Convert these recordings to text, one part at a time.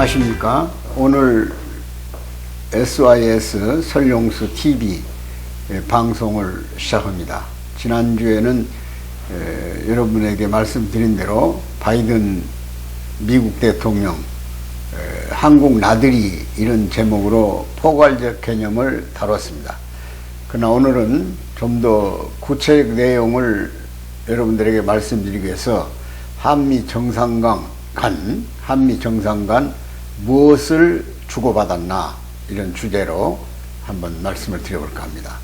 안녕하십니까. 오늘 SYS 설용수 TV 방송을 시작합니다. 지난주에는 여러분에게 말씀드린 대로 바이든 미국 대통령 한국 나들이 이런 제목으로 포괄적 개념을 다뤘습니다. 그러나 오늘은 좀 더 구체적 내용을 여러분들에게 말씀드리기 위해서 한미 정상간 무엇을 주고받았나 이런 주제로 한번 말씀을 드려볼까 합니다.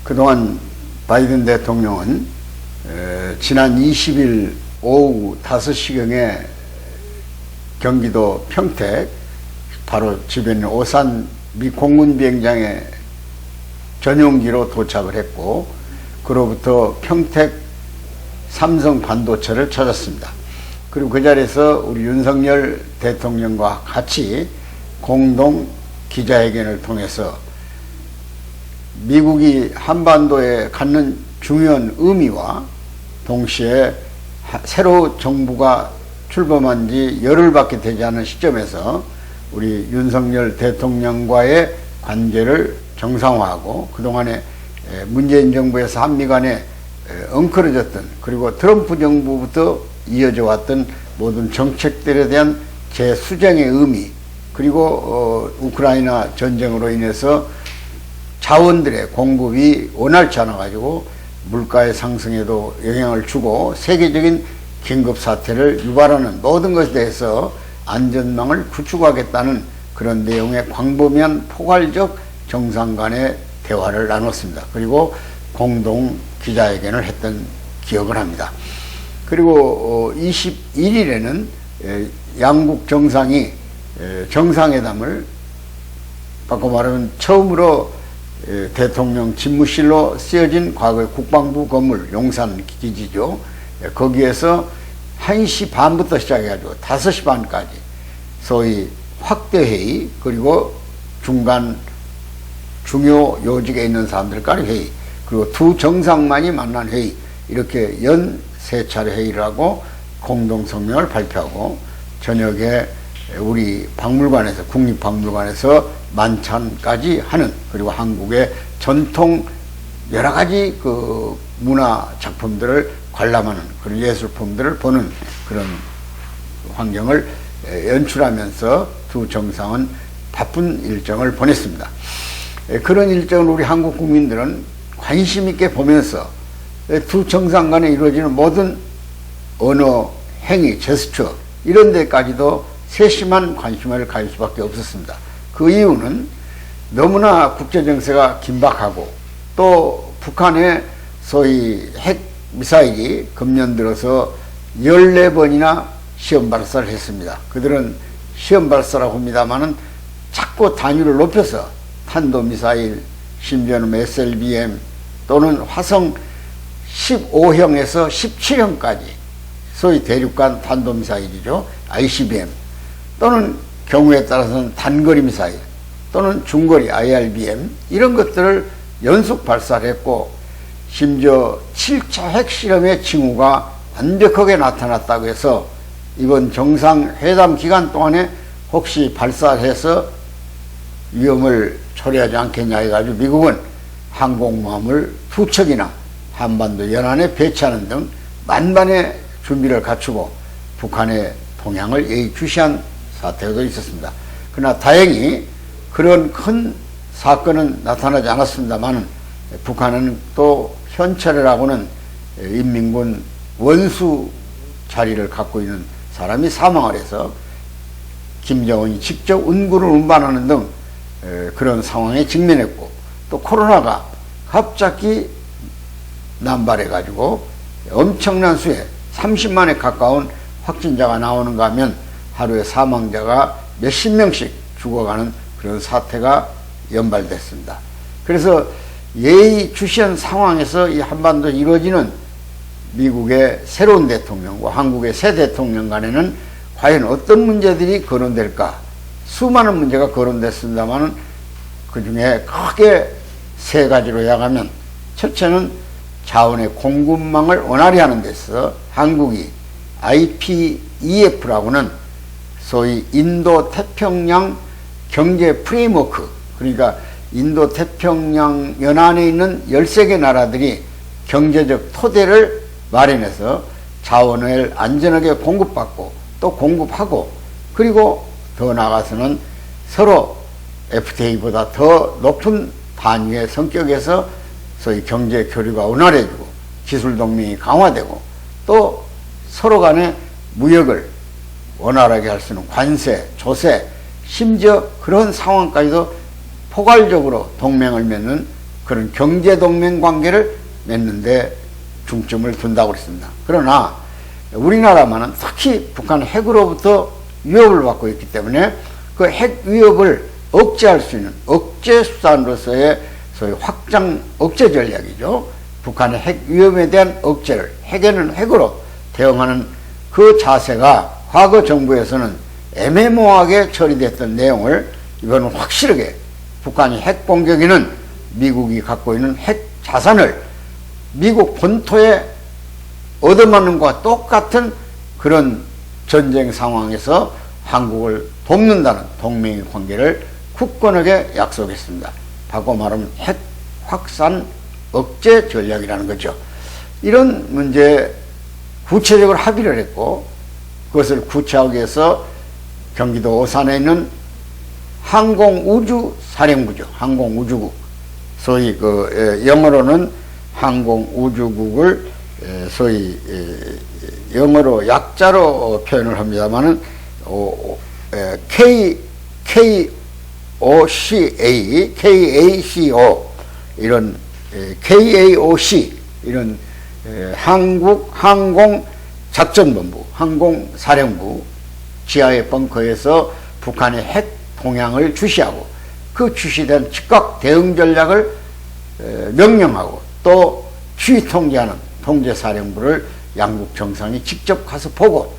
그동안 바이든 대통령은 지난 20일 오후 5시경에 경기도 평택 바로 주변 오산 미 공군비행장에 전용기로 도착을 했고, 그로부터 평택 삼성 반도체를 찾았습니다. 그리고 그 자리에서 우리 윤석열 대통령과 같이 공동 기자회견을 통해서 미국이 한반도에 갖는 중요한 의미와 동시에 새로 정부가 출범한 지 열흘밖에 되지 않은 시점에서 우리 윤석열 대통령과의 관계를 정상화하고 그동안에 문재인 정부에서 한미 간에 엉클어졌던, 그리고 트럼프 정부부터 이어져 왔던 모든 정책들에 대한 재수정의 의미, 그리고 우크라이나 전쟁으로 인해서 자원들의 공급이 원활치 않아 가지고 물가의 상승에도 영향을 주고 세계적인 긴급 사태를 유발하는 모든 것에 대해서 안전망을 구축하겠다는 그런 내용의 광범위한 포괄적 정상 간의 대화를 나눴습니다. 그리고 공동 기자회견을 했던 기억을 합니다. 그리고 21일에는 양국 정상이 정상회담을, 바꿔 말하면 처음으로 대통령 집무실로 쓰여진 과거의 국방부 건물 용산 기지죠. 거기에서 1시 반부터 시작해가지고 5시 반까지 소위 확대회의, 그리고 중간 중요 요직에 있는 사람들과의 회의, 그리고 두 정상만이 만난 회의, 이렇게 연 3차례 회의를 하고 공동성명을 발표하고 저녁에 우리 박물관에서, 국립박물관에서 만찬까지 하는, 그리고 한국의 전통 여러 가지 그 문화 작품들을 관람하는 그런 예술품들을 보는 그런 환경을 연출하면서 두 정상은 바쁜 일정을 보냈습니다. 그런 일정을 우리 한국 국민들은 관심 있게 보면서 두 정상 간에 이루어지는 모든 언어, 행위, 제스처 이런 데까지도 세심한 관심을 가질 수밖에 없었습니다. 그 이유는 너무나 국제정세가 긴박하고, 또 북한의 소위 핵 미사일이 금년 들어서 14번이나 시험 발사를 했습니다. 그들은 시험 발사라고 합니다만은 자꾸 단위를 높여서 탄도미사일, 심지어는 SLBM 또는 화성 15형에서 17형까지 소위 대륙간 탄도미사일이죠. ICBM 또는 경우에 따라서는 단거리 미사일 또는 중거리 IRBM 이런 것들을 연속 발사를 했고, 심지어 7차 핵실험의 징후가 완벽하게 나타났다고 해서 이번 정상회담 기간 동안에 혹시 발사해서 위험을 초래하지 않겠냐 해가지고 미국은 항공모함을 2척이나 한반도 연안에 배치하는 등 만반의 준비를 갖추고 북한의 동향을 예의주시한 사태도 있었습니다. 그러나 다행히 그런 큰 사건은 나타나지 않았습니다만 북한은 또 현철이라고는 인민군 원수 자리를 갖고 있는 사람이 사망을 해서 김정은이 직접 운구를 운반하는 등 그런 상황에 직면했고, 또 코로나가 갑자기 남발해 가지고 엄청난 수의 30만에 가까운 확진자가 나오는가 하면 하루에 사망자가 몇십 명씩 죽어가는 그런 사태가 연발됐습니다. 그래서 예의주시한 상황에서 이 한반도에 이루어지는 미국의 새로운 대통령과 한국의 새 대통령 간에는 과연 어떤 문제들이 거론될까? 수많은 문제가 거론됐습니다만 그 중에 크게 3가지로 요약하면, 첫째는 자원의 공급망을 원활히 하는 데서 한국이 IPEF라고는 소위 인도 태평양 경제 프레임워크, 그러니까 인도 태평양 연안에 있는 13개 나라들이 경제적 토대를 마련해서 자원을 안전하게 공급받고 또 공급하고, 그리고 더 나아가서는 서로 FTA보다 더 높은 단위의 성격에서 소위 경제 교류가 원활해지고 기술 동맹이 강화되고 또 서로 간의 무역을 원활하게 할 수 있는 관세, 조세, 심지어 그런 상황까지도 포괄적으로 동맹을 맺는 그런 경제동맹 관계를 맺는데 중점을 둔다고 그랬습니다. 그러나 우리나라만은 특히 북한 핵으로부터 위협을 받고 있기 때문에 그 핵 위협을 억제할 수 있는 억제 수단으로서의 소위 확장 억제 전략이죠. 북한의 핵 위협에 대한 억제를, 핵에는 핵으로 대응하는 그 자세가 과거 정부에서는 애매모호하게 처리됐던 내용을 이번은 확실하게 북한이 핵 공격에는 미국이 갖고 있는 핵 자산을 미국 본토에 얻어맞는 것과 똑같은 그런 전쟁 상황에서 한국을 돕는다는 동맹의 관계를 굳건하게 약속했습니다. 바꿔 말하면 핵 확산 억제 전략이라는 거죠. 이런 문제에 구체적으로 합의를 했고, 그것을 구체화하기 위해서 경기도 오산에 있는 항공우주사령부죠. 항공우주국. 소위 영어로는 항공우주국을 소위 영어로 약자로 표현을 합니다만은 KACO 이런 KAOC 이런 한국 항공작전본부, 항공사령부 지하의 벙커에서 북한의 핵 동향을 주시하고 그 주시된 즉각 대응 전략을 명령하고 또 주의 통제하는 통제사령부를 양국 정상이 직접 가서 보고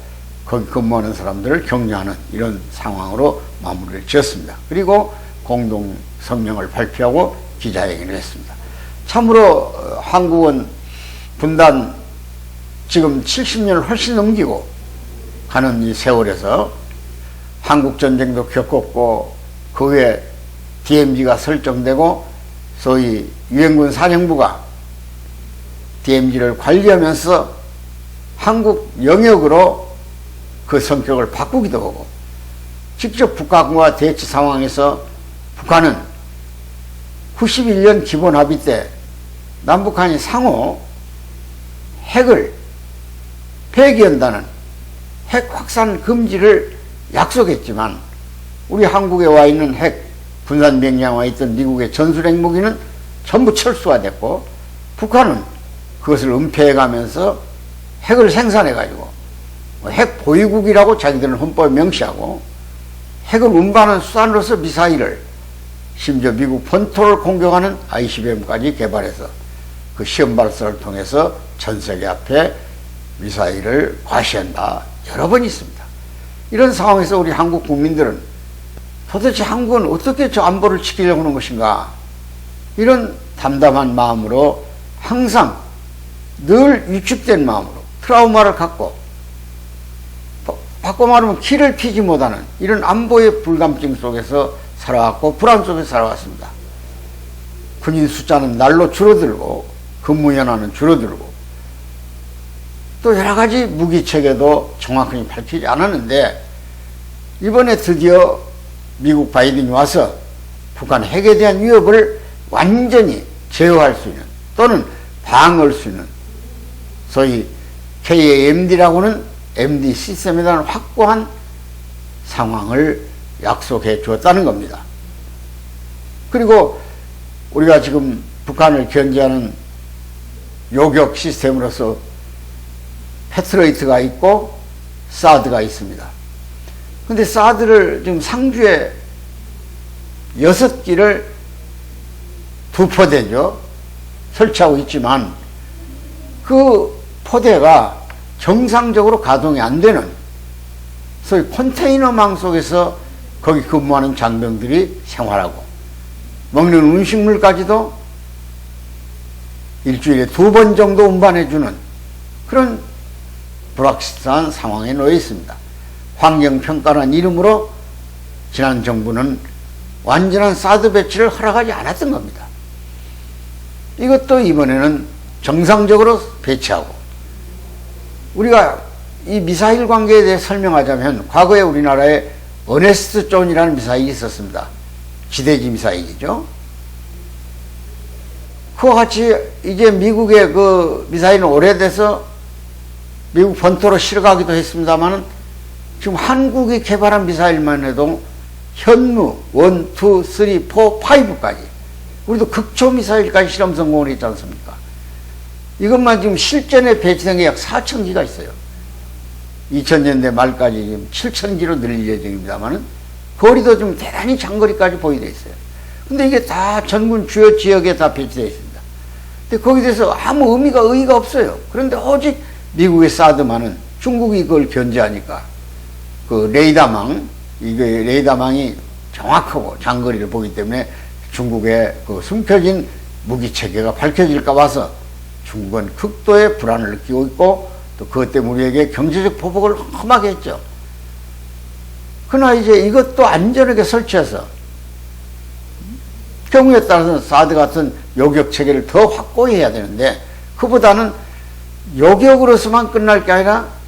거기 근무하는 사람들을 격려하는 이런 상황으로 마무리를 지었습니다. 그리고 공동 성명을 발표하고 기자회견을 했습니다. 참으로 한국은 분단 지금 70년을 훨씬 넘기고 가는 이 세월에서 한국전쟁도 겪었고 그 후에 DMZ가 설정되고 소위 유엔군 사령부가 DMZ를 관리하면서 한국 영역으로 그 성격을 바꾸기도 하고 직접 북한과 대치 상황에서 북한은 91년 기본합의 때 남북한이 상호 핵을 폐기한다는 핵 확산 금지를 약속했지만 우리 한국에 와 있는 핵 분산병장에 와 있던 미국의 전술 핵무기는 전부 철수가 됐고 북한은 그것을 은폐해가면서 핵을 생산해가지고 핵 보유국이라고 자기들은 헌법에 명시하고 핵을 운반하는 수단으로서 미사일을 심지어 미국 본토를 공격하는 ICBM까지 개발해서 그 시험 발사를 통해서 전 세계 앞에 미사일을 과시한 바 여러 번 있습니다. 이런 상황에서 우리 한국 국민들은 도대체 한국은 어떻게 저 안보를 지키려고 하는 것인가, 이런 담담한 마음으로 항상 늘 위축된 마음으로 트라우마를 갖고 바꿔 말하면 키를 피지 못하는 이런 안보의 불감증 속에서 살아왔고 불안 속에서 살아왔습니다. 군인 숫자는 날로 줄어들고 근무 연한은 줄어들고 또 여러 가지 무기 체계도 정확하게 밝히지 않았는데 이번에 드디어 미국 바이든이 와서 북한 핵에 대한 위협을 완전히 제어할 수 있는 또는 방어할 수 있는 소위 KAMD라고는 MD 시스템에 대한 확고한 상황을 약속해 주었다는 겁니다. 그리고 우리가 지금 북한을 견제하는 요격 시스템으로서 패트레이트가 있고 사드가 있습니다. 근데 사드를 지금 상주에 6기를 2포대죠. 설치하고 있지만 그 포대가 정상적으로 가동이 안 되는 소위 컨테이너망 속에서 거기 근무하는 장병들이 생활하고 먹는 음식물까지도 일주일에 2번 정도 운반해주는 그런 불확실한 상황에 놓여 있습니다. 환경평가라는 이름으로 지난 정부는 완전한 사드 배치를 허락하지 않았던 겁니다. 이것도 이번에는 정상적으로 배치하고, 우리가 이 미사일 관계에 대해 설명하자면 과거에 우리나라에 어네스트 존이라는 미사일이 있었습니다. 지대지 미사일이죠. 그와 같이 이제 미국의 그 미사일은 오래돼서 미국 본토로 실어가기도 했습니다만, 지금 한국이 개발한 미사일만 해도 현무 1, 2, 3, 4, 5까지, 우리도 극초 미사일까지 실험 성공을 했지 않습니까? 이것만 지금 실전에 배치된 게 약 4,000기가 있어요. 2000년대 말까지 지금 7,000기로 늘릴 예정입니다만은, 거리도 좀 대단히 장거리까지 보이돼 있어요. 근데 이게 다 전군 주요 지역에 다 배치되어 있습니다. 근데 거기에 대해서 아무 의의가 없어요. 그런데 오직 미국의 사드만은 중국이 그걸 견제하니까, 그 레이더망, 이게 레이더망이 정확하고 장거리를 보기 때문에 중국의 그 숨겨진 무기 체계가 밝혀질까 봐서 중국은 극도의 불안을 느끼고 있고, 또 그것 때문에 우리에게 경제적 보복을 험하게 했죠. 그러나 이제 이것도 안전하게 설치해서 경우에 따라서는 사드 같은 요격 체계를 더 확고히 해야 되는데, 그보다는 요격으로서만 끝날 게 아니라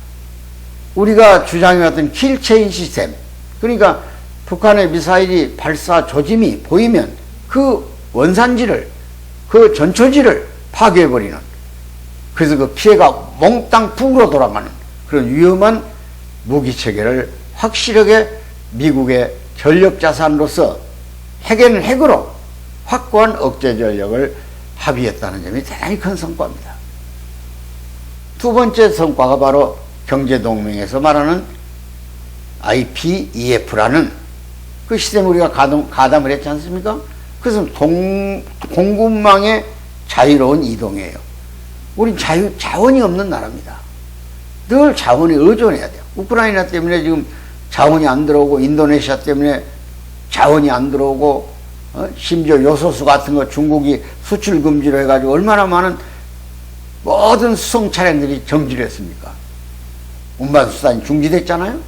우리가 주장해왔던 킬체인 시스템, 그러니까 북한의 미사일이 발사 조짐이 보이면 그 원산지를, 그 전초지를 파괴해버리는, 그래서 그 피해가 몽땅 북으로 돌아가는 그런 위험한 무기체계를 확실하게 미국의 전력자산으로서 핵에는 핵으로 확고한 억제 전력을 합의했다는 점이 대단히 큰 성과입니다. 두 번째 성과가 바로 경제동맹에서 말하는 IPEF라는 그 시스템을 우리가 가담을 했지 않습니까? 그것은 공급망의 자유로운 이동이에요. 우린 자원이 없는 나라입니다. 늘 자원에 의존해야 돼요. 우크라이나 때문에 지금 자원이 안 들어오고, 인도네시아 때문에 자원이 안 들어오고, 심지어 요소수 같은 거 중국이 수출 금지로 해가지고 얼마나 많은 모든 수송 차량들이 정지를 했습니까? 운반 수단이 중지됐잖아요.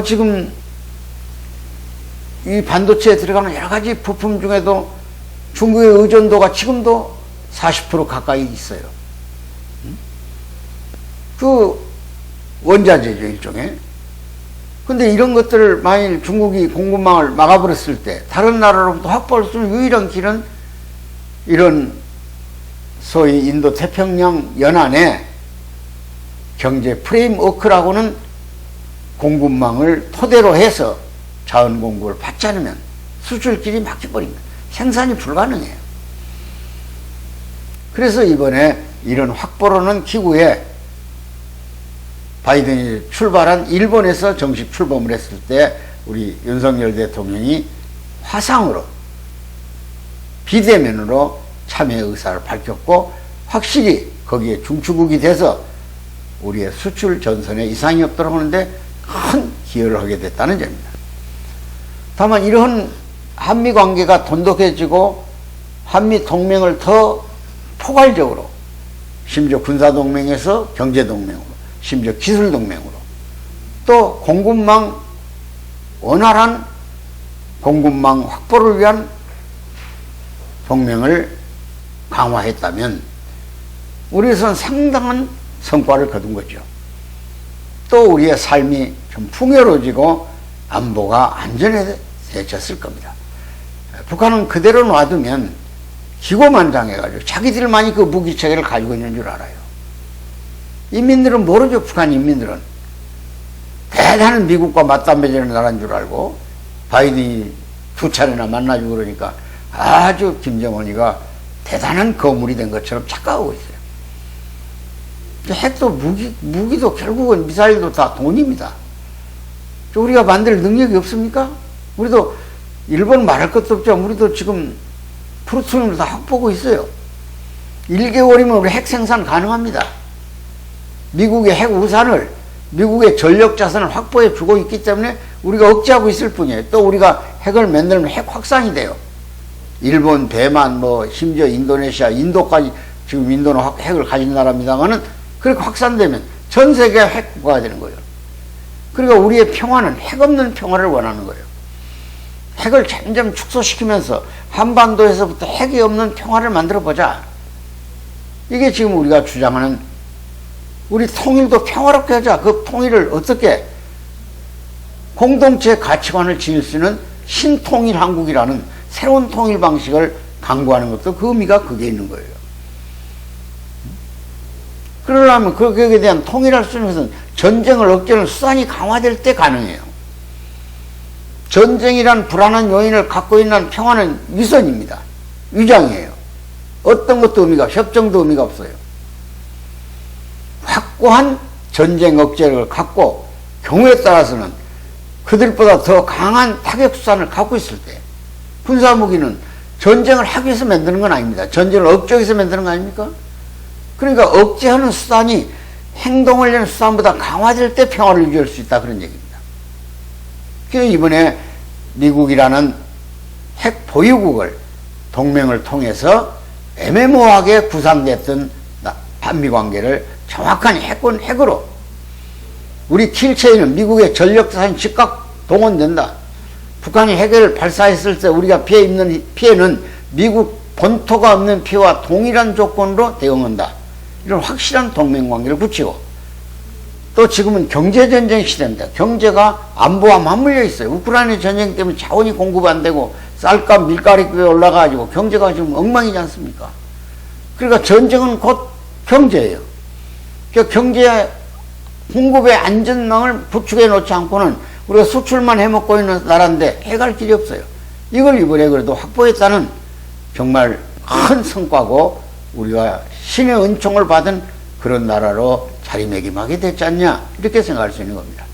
지금 이 반도체에 들어가는 여러 가지 부품 중에도 중국의 의존도가 지금도 40% 가까이 있어요. 그 원자재죠, 일종의. 근데 이런 것들을 만일 중국이 공급망을 막아버렸을 때 다른 나라로부터 확보할 수 있는 유일한 길은 이런 소위 인도 태평양 연안의 경제 프레임워크라고는 공급망을 토대로 해서 자원 공급을 받지 않으면 수출길이 막혀버립니다. 생산이 불가능해요. 그래서 이번에 이런 확보로는 기구에 바이든이 출발한 일본에서 정식 출범을 했을 때 우리 윤석열 대통령이 화상으로, 비대면으로 참여 의사를 밝혔고, 확실히 거기에 중추국이 돼서 우리의 수출 전선에 이상이 없도록 하는데 큰 기여를 하게 됐다는 점입니다. 다만 이런 한미 관계가 돈독해지고 한미 동맹을 더 포괄적으로, 심지어 군사동맹에서 경제동맹으로, 심지어 기술동맹으로, 또 공급망, 원활한 공급망 확보를 위한 동맹을 강화했다면 우리에서는 상당한 성과를 거둔 거죠. 또 우리의 삶이 좀 풍요로워지고 안보가 안전해졌을 겁니다. 북한은 그대로 놔두면 기고만장해가지고 자기들만이 그 무기체계를 가지고 있는 줄 알아요. 인민들은 모르죠. 북한 인민들은 대단한 미국과 맞담배지는 나라인 줄 알고, 바이든이 2차례나 만나주고 그러니까 아주 김정은이가 대단한 거물이 된 것처럼 착각하고 있어요. 핵도 무기도 결국은 미사일도 다 돈입니다. 우리가 만들 능력이 없습니까? 우리도 일본 말할 것도 없죠. 우리도 지금 프루토늄을 다 확보하고 있어요. 1개월이면 우리 핵 생산 가능합니다. 미국의 핵 우산을, 미국의 전력 자산을 확보해 주고 있기 때문에 우리가 억제하고 있을 뿐이에요. 또 우리가 핵을 만들면 핵 확산이 돼요. 일본, 대만, 심지어 인도네시아, 인도까지, 지금 인도는 핵을 가진 나라입니다만은 그렇게 확산되면 전 세계가 핵 국가가 되는 거예요. 그러니까 우리의 평화는 핵 없는 평화를 원하는 거예요. 핵을 점점 축소시키면서 한반도에서부터 핵이 없는 평화를 만들어보자. 이게 지금 우리가 주장하는, 우리 통일도 평화롭게 하자. 그 통일을 어떻게 공동체 가치관을 지닐 수 있는 신통일 한국이라는 새로운 통일 방식을 강구하는 것도 그 의미가 그게 있는 거예요. 그러려면 거기에 대한 통일할 수 있는 것은 전쟁을 억제하는 수단이 강화될 때 가능해요. 전쟁이란 불안한 요인을 갖고 있는 평화는 위선입니다. 위장이에요. 어떤 것도 의미가, 협정도 의미가 없어요. 확고한 전쟁 억제를 갖고 경우에 따라서는 그들보다 더 강한 타격 수단을 갖고 있을 때, 군사무기는 전쟁을 하기 위해서 만드는 건 아닙니다. 전쟁을 억제하기 위해서 만드는 거 아닙니까? 그러니까 억제하는 수단이 행동을 하는 수단보다 강화될 때 평화를 유지할 수 있다, 그런 얘기입니다. 그래서 이번에 미국이라는 핵 보유국을 동맹을 통해서 애매모호하게 구상됐던 한미 관계를 정확한 핵으로, 우리 킬체이는 미국의 전력자산 즉각 동원된다. 북한이 핵을 발사했을 때 우리가 피해 입는 피해는 미국 본토가 없는 피해와 동일한 조건으로 대응한다. 이런 확실한 동맹관계를 붙이고, 또 지금은 경제전쟁 시대입니다. 경제가 안보와 맞물려 있어요. 우크라이나 전쟁 때문에 자원이 공급 안 되고 쌀값, 밀가루값이 올라가가지고 경제가 지금 엉망이지 않습니까? 그러니까 전쟁은 곧 경제예요. 그러니까 경제 공급의 안전망을 구축해 놓지 않고는 우리가 수출만 해먹고 있는 나라인데 해갈 길이 없어요. 이걸 이번에 그래도 확보했다는 정말 큰 성과고, 우리가 신의 은총을 받은 그런 나라로 자리매김하게 됐지 않냐, 이렇게 생각할 수 있는 겁니다.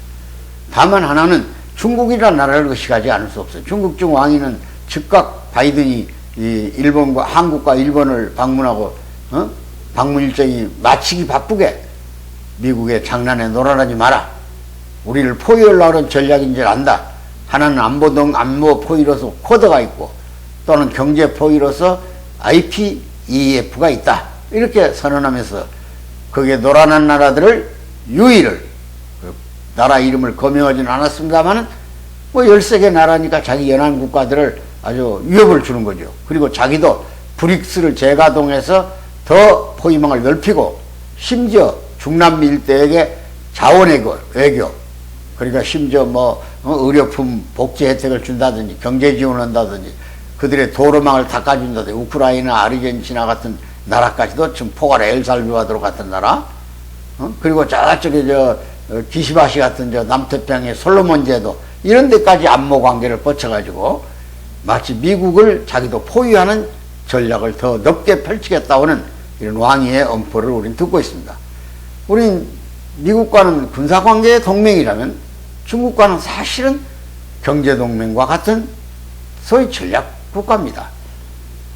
다만 하나는 중국이라는 나라를 의식하지 않을 수 없어요. 중국 중 왕위는 즉각 바이든이 이 일본과 한국과 일본을 방문하고 방문 일정이 마치기 바쁘게 미국의 장난에 놀아나지 마라. 우리를 포위하려고 하는 전략인 줄 안다. 하나는 안보 포위로서 코드가 있고, 또는 경제 포위로서 IPEF가 있다. 이렇게 선언하면서 거기에 놀아난 나라들을 유의를, 나라 이름을 거명하지는 않았습니다만 뭐 13개 나라니까 자기 연안 국가들을 아주 위협을 주는 거죠. 그리고 자기도 브릭스를 재가동해서 더 포위망을 넓히고, 심지어 중남미 일대에게 자원외교, 그러니까 심지어 뭐 의료품 복지 혜택을 준다든지 경제 지원한다든지 그들의 도로망을 닦아준다든지, 우크라이나, 아르헨티나 같은 나라까지도 지금 포괄 엘살바도르 같은 나라, 그리고 저쪽에 기시바시 같은 남태평양의 솔로몬 제도, 이런 데까지 안보 관계를 뻗쳐가지고 마치 미국을 자기도 포위하는 전략을 더 넓게 펼치겠다고는 이런 왕위의 엄포를 우리는 듣고 있습니다. 우린 미국과는 군사관계의 동맹이라면 중국과는 사실은 경제동맹과 같은 소위 전략국가입니다.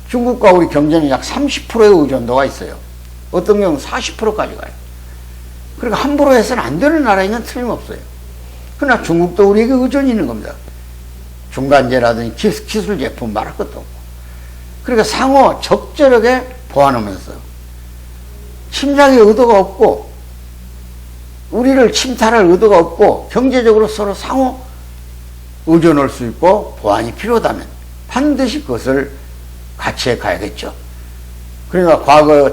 중국과 우리 경제는 약 30%의 의존도가 있어요. 어떤 경우는 40%까지 가요. 그러니까 함부로 해서는 안 되는 나라인 건 틀림없어요. 그러나 중국도 우리에게 의존이 있는 겁니다. 중간재라든지 기술 제품 말할 것도 없고. 그러니까 상호 적절하게 보완하면서 침략의 의도가 없고, 우리를 침탈할 의도가 없고, 경제적으로 서로 상호 의존할 수 있고 보완이 필요하다면 반드시 그것을 같이 해 가야겠죠. 그러니까 과거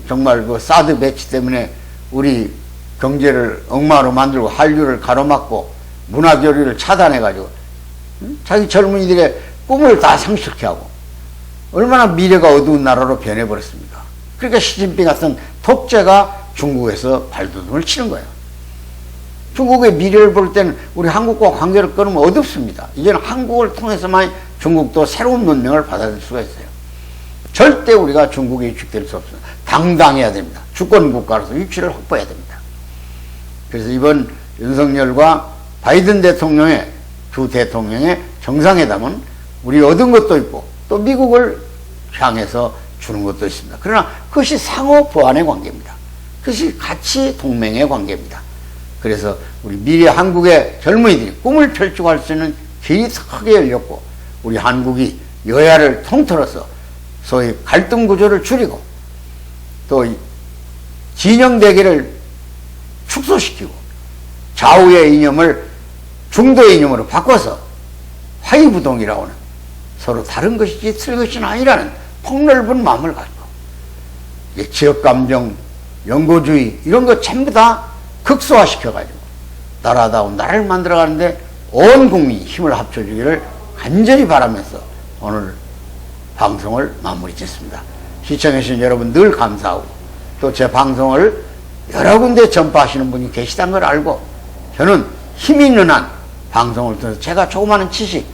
정말 그 사드 배치 때문에 우리 경제를 엉망으로 만들고 한류를 가로막고 문화교류를 차단해가지고 자기 젊은이들의 꿈을 다 상실케 하고 얼마나 미래가 어두운 나라로 변해버렸습니까? 그러니까 시진핑 같은 독재가 중국에서 발돋움을 치는 거예요. 중국의 미래를 볼 때는 우리 한국과 관계를 끊으면 어둡습니다. 이제는 한국을 통해서만 중국도 새로운 문명을 받아들일 수가 있어요. 절대 우리가 중국에 위축될 수 없습니다. 당당해야 됩니다. 주권국가로서 위치를 확보해야 됩니다. 그래서 이번 윤석열과 바이든 대통령의 두 대통령의 정상회담은 우리 얻은 것도 있고 또 미국을 향해서 주는 것도 있습니다. 그러나 그것이 상호 보완의 관계입니다. 그것이 가치 동맹의 관계입니다. 그래서 우리 미래 한국의 젊은이들이 꿈을 펼치고 할 수 있는 길이 크게 열렸고, 우리 한국이 여야를 통틀어서 소위 갈등 구조를 줄이고 또 진영 대결을 축소시키고 좌우의 이념을 중도의 이념으로 바꿔서 화이부동이라고 하는 서로 다른 것이지 틀린 것이 아니라는 폭넓은 마음을 가지고 지역감정, 연고주의 이런 거 전부 다 극소화시켜가지고 나라다운 나라를 만들어가는데 온 국민이 힘을 합쳐주기를 간절히 바라면서 오늘 방송을 마무리 짓습니다. 시청해주신 여러분 늘 감사하고 또 제 방송을 여러 군데 전파하시는 분이 계시다는 걸 알고 저는 힘 있는 한 방송을 통해서 제가 조그마한 지식,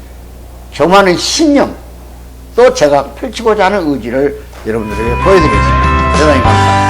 조그마한 신념 또 제가 펼치고자 하는 의지를 여러분들에게 보여드리겠습니다. 대단히 감사합니다.